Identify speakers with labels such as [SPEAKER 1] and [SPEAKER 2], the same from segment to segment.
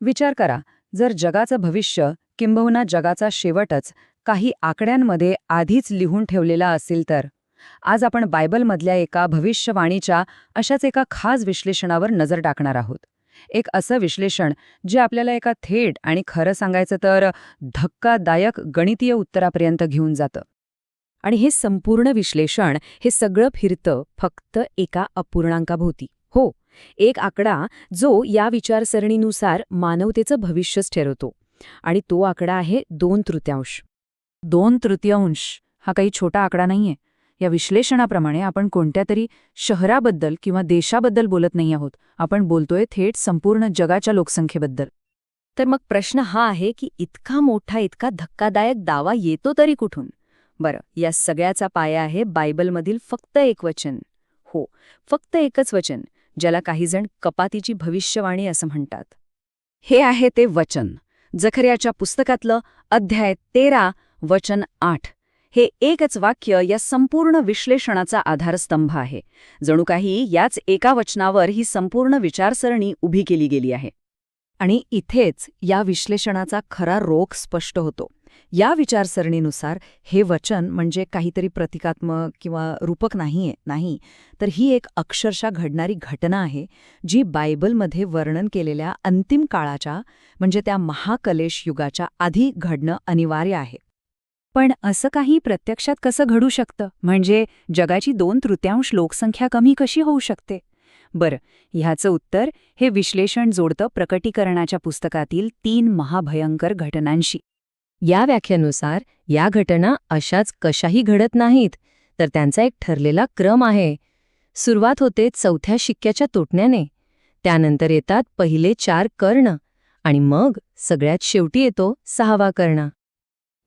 [SPEAKER 1] विचार करा, जर जगाचं भविष्य किंबहुना जगाचा शेवटच काही आकड्यांमध्ये आधीच लिहून ठेवलेला असेल तर. आज आपण बायबलमधल्या एका भविष्यवाणीच्या अशाच एका खास विश्लेषणावर नजर टाकणार आहोत. एक असं विश्लेषण जे आपल्याला एका थेट आणि खरं सांगायचं तर धक्कादायक गणितीय उत्तरापर्यंत घेऊन जातं. आणि हे संपूर्ण विश्लेषण हे सगळं फिरतं फक्त एका अपूर्णांकाभोवती. हो, एक आकडा जो या विचारसरणीनुसार मानवतेचं भविष्यच ठरवतो. आणि तो आकडा आहे 2/3. 2/3 हा काही छोटा आकडा नाहीये. या विश्लेषणाप्रमाणे आपण कोणत्या तरी शहराबद्दल किंवा देशाबद्दल बोलत नाही आहोत. आपण बोलतोय थेट संपूर्ण जगाच्या लोकसंख्येबद्दल. तर मग प्रश्न हा आहे की इतका मोठा, इतका धक्कादायक दावा येतो तरी कुठून? बरं, या सगळ्याचा पाया आहे बायबलमधील फक्त एक वचन. हो, फक्त एकच वचन, ज्याला काहीजण कपातीची भविष्यवाणी असं म्हणतात. हे आहे ते वचन, जकर्याच्या पुस्तकातलं अध्याय 13 वचन 8. हे एकच वाक्य या संपूर्ण विश्लेषणाचा आधारस्तंभ आहे. जणू काही याच एका वचनावर ही संपूर्ण विचारसरणी उभी केली गेली आहे. आणि इथेच या विश्लेषणाचा खरा रोख स्पष्ट होतो. या विचारसरणीनुसार हे वचन म्हणजे काहीतरी प्रतिकात्मक किंवा रूपक नाही, तर ही एक अक्षरशः घडणारी घटना आहे, जी बायबलमध्ये वर्णन केलेल्या अंतिम काळाच्या म्हणजे त्या महाकलेश युगाच्या आधी घडणं अनिवार्य आहे. पण असं काही प्रत्यक्षात कसं घडू शकतं? म्हणजे जगाची 2/3 लोकसंख्या कमी कशी होऊ शकते? बरं, ह्याचं उत्तर हे विश्लेषण जोडतं प्रकटीकरणाच्या पुस्तकातील 3 महाभयंकर घटनांशी. या व्याख्येनुसार या घटना अशाच कशाही घडत नाहीत, तर त्यांचा एक ठरलेला क्रम आहे. सुरुवात होते 4थ्या शिक्क्याच्या तुटण्याने, त्यानंतर येतात पहिले 4 कर्ण आणि मग सगळ्यात शेवटी येतो 6वा कर्ण.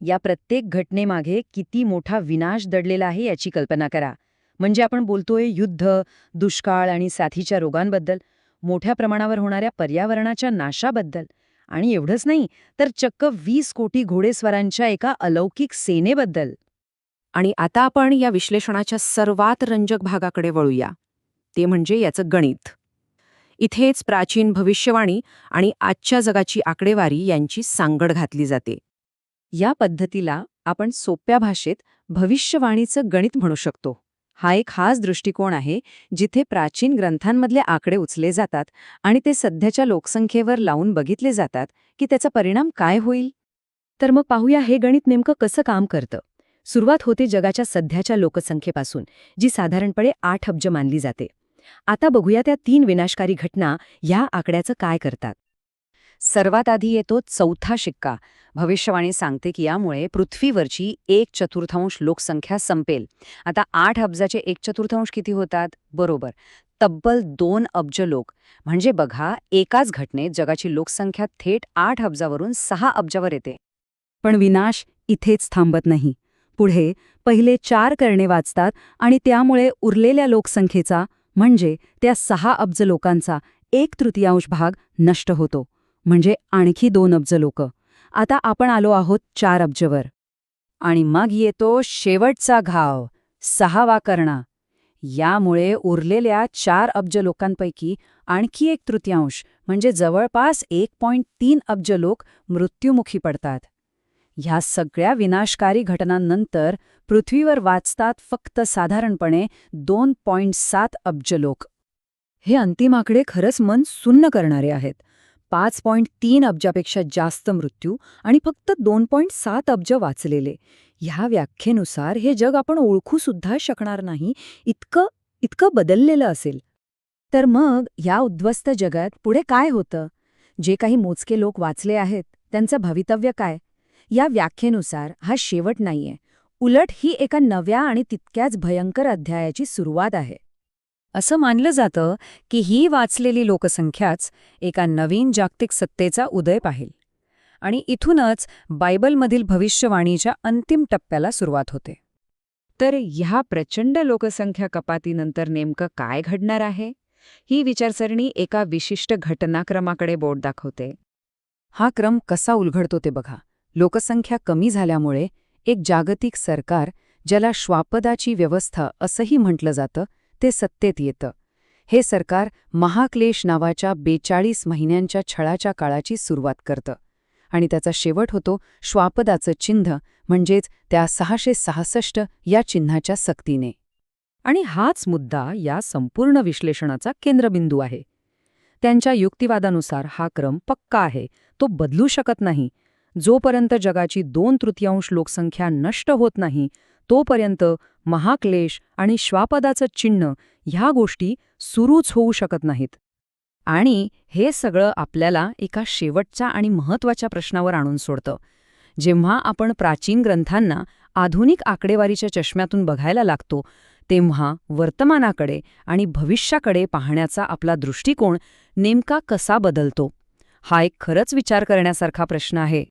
[SPEAKER 1] या प्रत्येक घटनेमागे किती मोठा विनाश दडलेला आहे याची कल्पना करा. म्हणजे आपण बोलतोय युद्ध, दुष्काळ आणि साथीच्या रोगांबद्दल, मोठ्या प्रमाणावर होणाऱ्या पर्यावरणाच्या नाशाबद्दल, आणि एवढंच नाही तर चक्क 20 कोटी घोडेस्वारांच्या एका अलौकिक सेनेबद्दल. आणि आता आपण या विश्लेषणाच्या सर्वात रंजक भागाकडे वळूया. ते म्हणजे याचं गणित. इथेच प्राचीन भविष्यवाणी आणि आजच्या जगाची आकडेवारी यांची सांगड घातली जाते. या पद्धतीला आपण सोप्या भाषेत भविष्यवाणीचं गणित म्हणू शकतो. हा एक खास दृष्टिकोन आहे जिथे प्राचीन ग्रंथांमधले आकडे उचले जातात आणि ते सध्याच्या लोकसंख्येवर लावून बघितले जातात की त्याचा परिणाम काय होईल. तर मग पाहूया हे गणित नेमकं कसं काम करतं. सुरुवात होते जगाच्या सध्याच्या लोकसंख्येपासून, जी साधारणपणे 8 अब्ज मानली जाते. आता बघूया त्या 3 विनाशकारी घटना ह्या आकड्याचं काय करतात. सर्वात आधी येतो 4था शिक्का. भविष्यवाणी सांगते की यामुळे पृथ्वीवरची 1/4 लोकसंख्या संपेल. आता 8 अब्जाचे 1/4 किती होतात? बरोबर, तब्बल 2 अब्ज लोक. म्हणजे बघा, एकाच घटनेत जगाची लोकसंख्या थेट 8 अब्जावरून 6 अब्जावर येते. पण विनाश इथेच थांबत नाही. पुढे पहिले 4 करणे वाचतात आणि त्यामुळे उरलेल्या लोकसंख्येचा म्हणजे त्या 6 अब्ज लोकांचा 1/3 भाग नष्ट होतो. म्हणजे आणखी 2 अब्ज लोक. आता आपण आलो आहोत 4 अब्जवर. आणि मग येतो शेवटचा घाव, 6वा कर्ण. यामुळे उरलेल्या 4 अब्ज लोकांपैकी आणखी 1/3 म्हणजे जवळपास 1.3 अब्ज लोक मृत्युमुखी पडतात. ह्या सगळ्या विनाशकारी घटनांनंतर पृथ्वीवर वाचतात फक्त साधारणपणे 2.7 अब्ज लोक. हे अंतिम आकडे खरंच मन सुन्न करणारे आहेत. 5.3 अब्जापेक्षा जास्त मृत्यू आणि फक्त 2.7 अब्ज वाचलेले. ह्या व्याख्येनुसार हे जग आपण ओळखूसुद्धा शकणार नाही, इतकं बदललेलं असेल. तर मग ह्या उद्ध्वस्त जगात पुढे काय होतं? जे काही मोजके लोक वाचले आहेत त्यांचं भवितव्य काय? या व्याख्येनुसार हा शेवट नाहीये, उलट ही एका नव्या आणि तितक्याच भयंकर अध्यायाची सुरुवात आहे. असं मानलं जातं की ही वाचलेली लोकसंख्याच एका नवीन जागतिक सत्तेचा उदय पाहील. आणि इथूनच बायबलमधील भविष्यवाणीच्या अंतिम टप्प्याला सुरुवात होते. तर ह्या प्रचंड लोकसंख्या कपातीनंतर नेमकं काय घडणार आहे? ही विचारसरणी एका विशिष्ट घटनाक्रमाकडे बोट दाखवते. हा क्रम कसा उलगडतो ते बघा. लोकसंख्या कमी झाल्यामुळे एक जागतिक सरकार, ज्याला श्वापदाची व्यवस्था असंही म्हटलं जातं, ते सत्तेत येतं. हे सरकार महाक्लेश नावाच्या 42 महिन्यांच्या छळाच्या काळाची सुरुवात करतं आणि त्याचा शेवट होतो श्वापदाचं चिन्ह म्हणजेच त्या 666 या चिन्हाच्या सक्तीने. आणि हाच मुद्दा या संपूर्ण विश्लेषणाचा केंद्रबिंदू आहे. त्यांच्या युक्तिवादानुसार हा क्रम पक्का आहे, तो बदलू शकत नाही. जोपर्यंत जगाची 2/3 लोकसंख्या नष्ट होत नाही तोपर्यंत महाक्लेश आणि श्वापदाचं चिन्ह ह्या गोष्टी सुरूच होऊ शकत नाहीत. आणि हे सगळं आपल्याला एका शेवटच्या आणि महत्त्वाच्या प्रश्नावर आणून सोडतं. जेव्हा आपण प्राचीन ग्रंथांना आधुनिक आकडेवारीच्या चष्म्यातून बघायला लागतो तेव्हा वर्तमानाकडे आणि भविष्याकडे पाहण्याचा आपला दृष्टिकोन नेमका कसा बदलतो? हा एक खरंच विचार करण्यासारखा प्रश्न आहे.